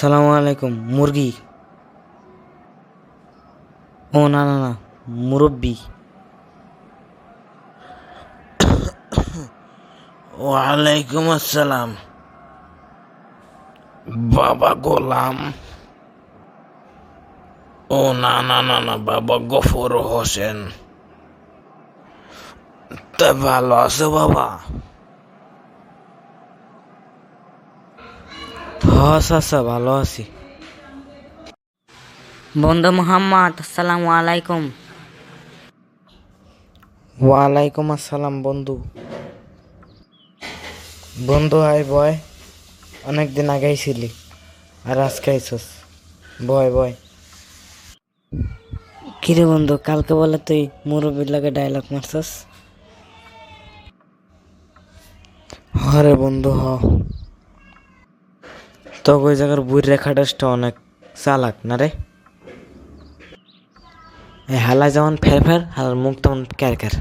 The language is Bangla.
আসসালামু আলাইকুম মুরগি। ও না না না, মুরব্বি। ওয়ালাইকুম আসসালাম। বাবা গোলাম। ও না না না না, বাবা গফর হোসেন। তা ভালো আছো বাবা? চাচা ভালো আছি। বন্ধু মোহাম্মদ, আসসালামু আলাইকুম। ওয়ালাইকুম আসসালাম বন্ধু। বন্ধু আয় বয়, অনেকদিন আগেই ছিলি আর আজকে আইসস। বয় বয়। কিরে বন্ধু, কালকে বলে তুই মুরব্বির লাগে ডায়লগ মারছস? হরে বন্ধু হ। তো ওই জায়গার বুড়ি রেখাটা অনেক চালাক না রে। এই হালা যেমন ফের ফের আর মুখ তেমন ক্যার ক্যার।